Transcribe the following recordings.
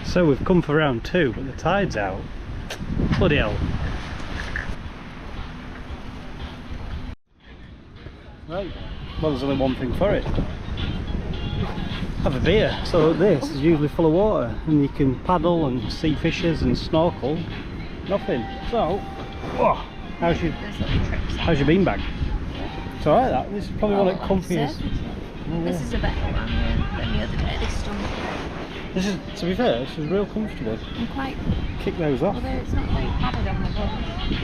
So we've come for round 2, but the tide's out. Bloody hell. Right, well there's only one thing for it. Have a beer. So this is usually full of water and you can paddle and see fishes and snorkel. Nothing. So, oh, how's your beanbag? It's alright that. This is probably one of the comfiest. This is a better one than the other day. This stomach. This is, to be fair, this is real comfortable. I'm quite... Kick those off. Although it's not like padded on my butt.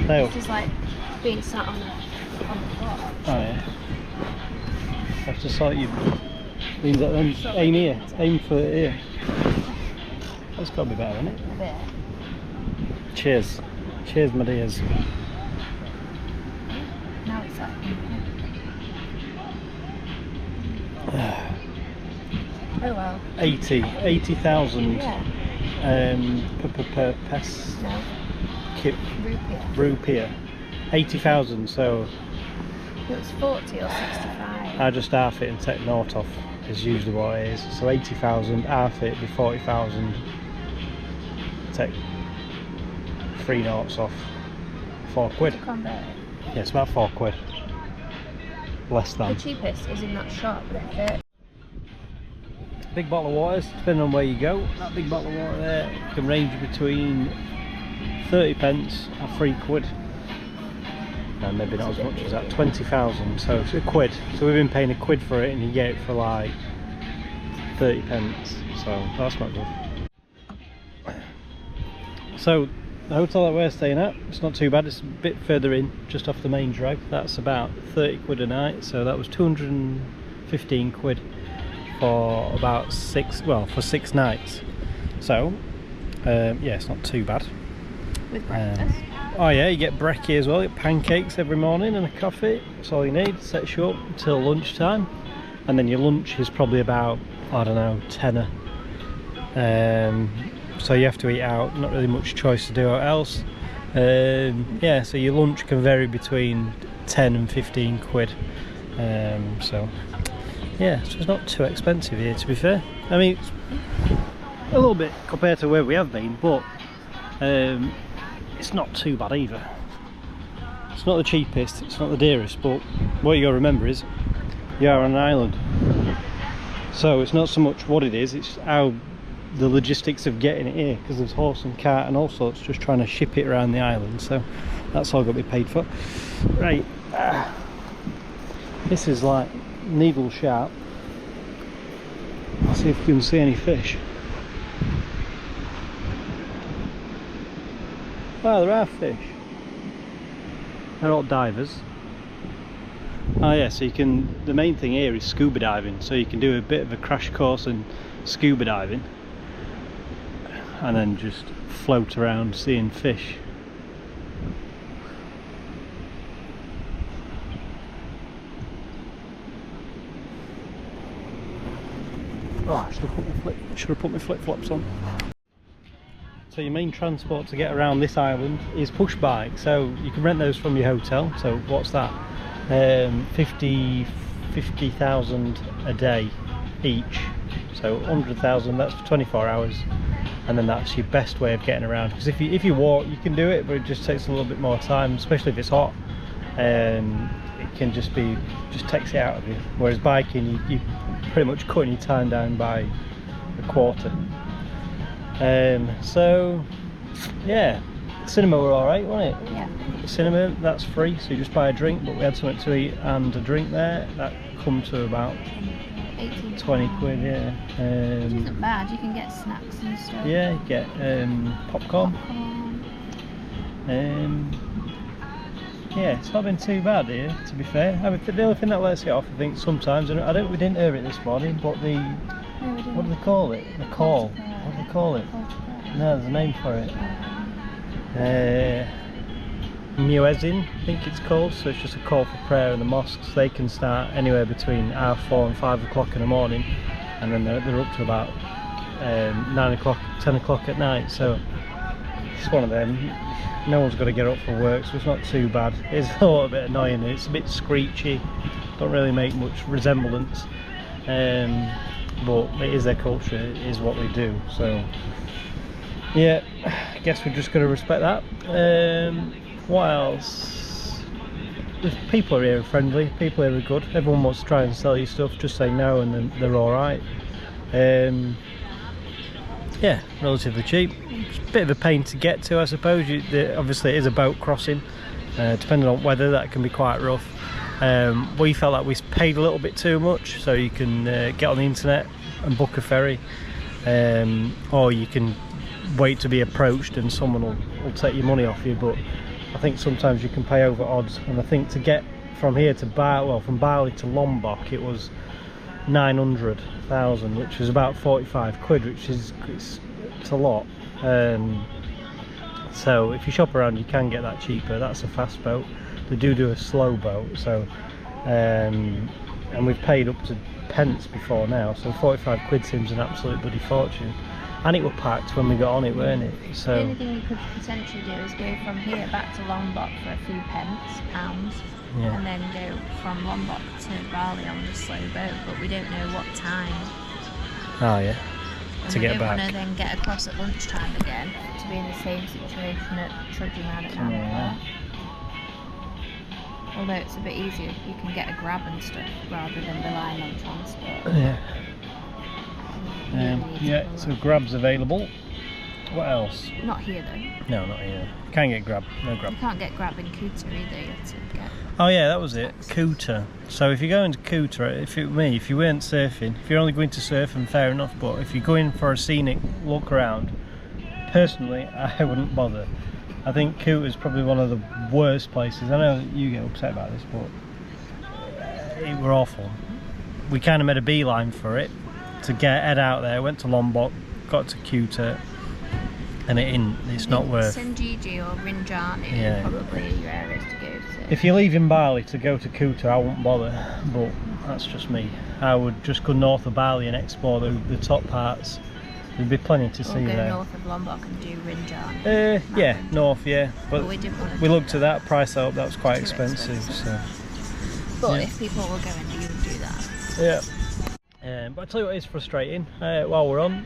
No. This is like being sat on the floor. Oh yeah. That's just like you means that then aim here. Aim for here. That's gotta be better, isn't it? A bit. Cheers. Cheers my dears. Now it's like... Oh well. 80,000 Yeah. pes. No. Rupiah. 80,000, so It was 40 or 65. I just half it and take naught off is usually what it is. So 80,000, half it be 40,000. Take 3 noughts off. 4 quid. Convert it. Yeah, it's about 4 quid. Less than. The cheapest is in that shop. They're Big bottle of water, depending on where you go. That big bottle of water there can range between 30 pence and 3 quid. And maybe not as much as that, 20,000, so it's a quid. So we've been paying a quid for it and you get it for like 30 pence, so that's not good. So the hotel that we're staying at, it's not too bad, it's a bit further in, just off the main drag. That's about 30 quid a night, so that was 215 quid for about 6 nights. So yeah, it's not too bad. with breakfast. Oh yeah, you get brekkie as well, you get pancakes every morning and a coffee. That's all you need, sets you up until lunchtime. And then your lunch is probably about, I don't know, tenner. So you have to eat out, not really much choice to do what else. Yeah, so your lunch can vary between 10 and 15 quid. So yeah, so it's not too expensive here, to be fair. I mean, it's a little bit compared to where we have been, but it's not too bad either. It's not the cheapest, it's not the dearest, but what you got to remember is you are on an island. So it's not so much what it is, it's how the logistics of getting it here, because there's horse and cart and all sorts just trying to ship it around the island, so that's all got to be paid for. Right, this is like needle sharp. Let's see if we can see any fish. Well, there are fish. They're all divers. Oh yeah, so you can, the main thing here is scuba diving, so you can do a bit of a crash course in scuba diving and then just float around seeing fish. Oh, I should have put my flip-flops on. So your main transport to get around this island is push bike, so you can rent those from your hotel. So what's that? 50,000 a day each, so 100,000, that's for 24 hours, and then that's your best way of getting around, because if you walk you can do it, but it just takes a little bit more time, especially if it's hot. It can just takes it out of you, whereas biking you pretty much cutting your time down by a quarter. So yeah, cinema were alright, wasn't it? Yeah. Cinema, that's free, so you just buy a drink, but we had something to eat and a drink there. That come to about 20 quid, yeah. Which isn't bad, you can get snacks and stuff. Yeah, you get popcorn. Yeah, it's not been too bad here, to be fair. I mean, the only thing that lets it off, I think, sometimes, we didn't hear it this morning, but the, what do they call it? The call. What do they call it? No, there's a name for it. Muezzin, I think it's called, so it's just a call for prayer in the mosques. They can start anywhere between 4:30 and 5 o'clock in the morning, and then they're up to about 9 o'clock, 10 o'clock at night. So it's one of them. No one's got to get up for work, so it's not too bad. It's a little bit annoying, it's a bit screechy, don't really make much resemblance, but it is their culture, it is what they do. So Yeah, I guess we're just going to respect that. What else? People here are friendly, people here are good. Everyone wants to try and sell you stuff, just say no and then they're alright. Yeah, relatively cheap. It's a bit of a pain to get to, I suppose. Obviously it is a boat crossing, depending on weather that can be quite rough. We felt like we paid a little bit too much, so you can get on the internet and book a ferry, or you can wait to be approached and someone will take your money off you. But I think sometimes you can pay over odds, and I think to get from here to from Bali to Lombok it was 900,000, which is about 45 quid, which is it's a lot. So if you shop around you can get that cheaper. That's a fast boat. They do a slow boat, so and we've paid up to pence before now, so 45 quid seems an absolute bloody fortune. And it was packed when we got on it, weren't it? So the only thing you could potentially do is go from here back to Lombok for a few pounds, yeah. and then go from Lombok to Bali on the slow boat, but we don't know what time. Oh yeah, and to get back. We don't want to then get across at lunchtime again, to be in the same situation at trudging around at 9 o'clock. Although it's a bit easier, you can get a grab and stuff rather than relying on transport. Yeah. Yeah, so grab's available. What else? Not here though. No, not here. Can't get grab, no grab. You can't get grab in Kuta either, you have to get... Oh yeah, that was it, Kuta. So if you go into Kuta, if you weren't surfing, if you're only going to surf, then fair enough, but if you're going for a scenic look around, personally, I wouldn't bother. I think Kuta is probably one of the worst places. I know that you get upset about this, but it were awful. We kind of made a beeline for it to head out there, went to Lombok, got to Kuta, and it's not worth. Senjiji or Rinjani Yeah. are probably your areas to go to. If you're leaving Bali to go to Kuta, I wouldn't bother, but that's just me. I would just go north of Bali and explore the top parts. There'd be plenty to see go there. north of Lombok and do Rinjani. Yeah, north, yeah. But we didn't want to we looked at that price out, that was quite Too expensive. So. But Yeah. if people were going, you would do that. Yeah. But I tell you what is frustrating while we're on,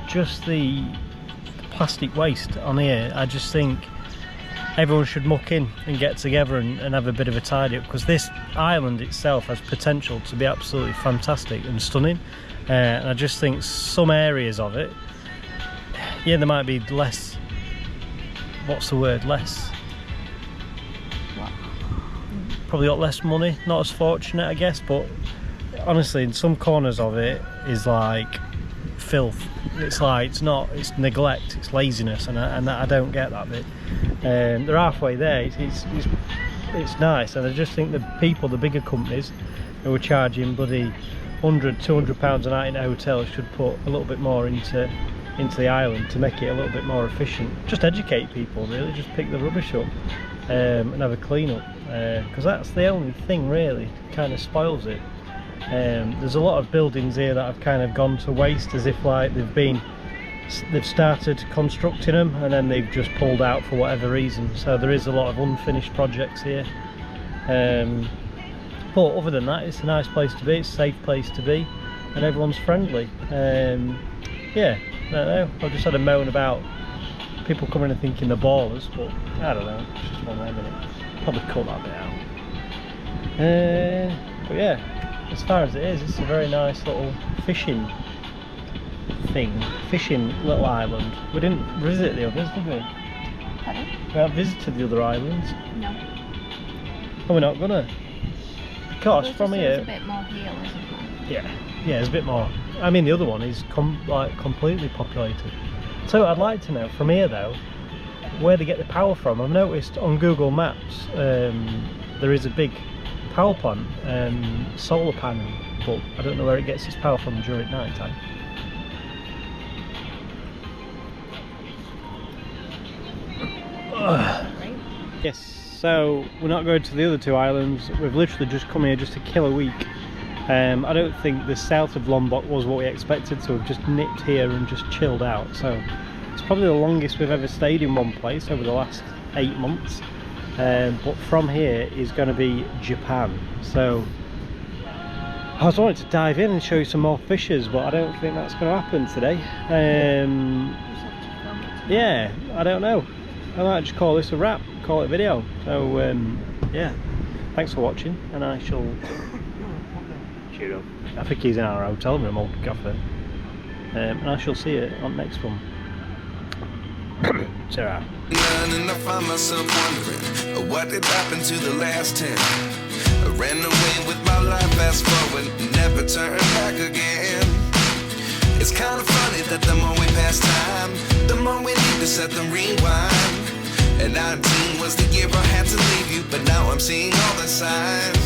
just the plastic waste on here. I just think everyone should muck in and get together and have a bit of a tidy up, because this island itself has potential to be absolutely fantastic and stunning, and I just think some areas of it, yeah, there might be less, what's the word, less, What? probably got less money, not as fortunate I guess, but honestly in some corners of it is like filth. It's like it's neglect, it's laziness, and I don't get that bit. They're halfway there. It's nice, and I just think the bigger companies who are charging bloody £100-200 a night in a hotel should put a little bit more into the island to make it a little bit more efficient. Just educate people really, just pick the rubbish up and have a clean up, because that's the only thing really kind of spoils it. There's a lot of buildings here that have kind of gone to waste, as if like they've started constructing them and then they've just pulled out for whatever reason. So there is a lot of unfinished projects here, but other than that, it's a nice place to be, it's a safe place to be, and everyone's friendly. Yeah, I don't know, I've just had a moan about people coming and thinking they're ballers, but I don't know, it's just one of them, innit? Probably cut that bit out. But yeah, as far as it is, it's a very nice little fishing little island. We didn't visit the others, did we? Pardon? We haven't visited the other islands. No. And we're not gonna. Because from here... There's a bit more here, isn't there? Yeah, there's a bit more. I mean, the other one is completely populated. So I'd like to know from here though, where they get the power from. I've noticed on Google Maps there is a big power plant, solar panel, but I don't know where it gets its power from during night time. Right? Yes, so we're not going to the other two islands. We've literally just come here just to kill a week. I don't think the south of Lombok was what we expected, so we've just nipped here and just chilled out. So it's probably the longest we've ever stayed in one place over the last 8 months. But from here is going to be Japan. So I was wanting to dive in and show you some more fishes, but I don't think that's going to happen today. yeah, I don't know. I might just call this a wrap, call it a video. So yeah, thanks for watching, and I shall cheer up. I think he's in our hotel room, old gaffer. And I shall see you on the next one. Ta-ra. And I find myself wondering what did happen to the last 10. I ran away with my life, fast forward, never turn back again. It's kind of funny that the more we pass time, the more we need to set them rewind. And 19 was the year I had to leave you, but now I'm seeing all the signs.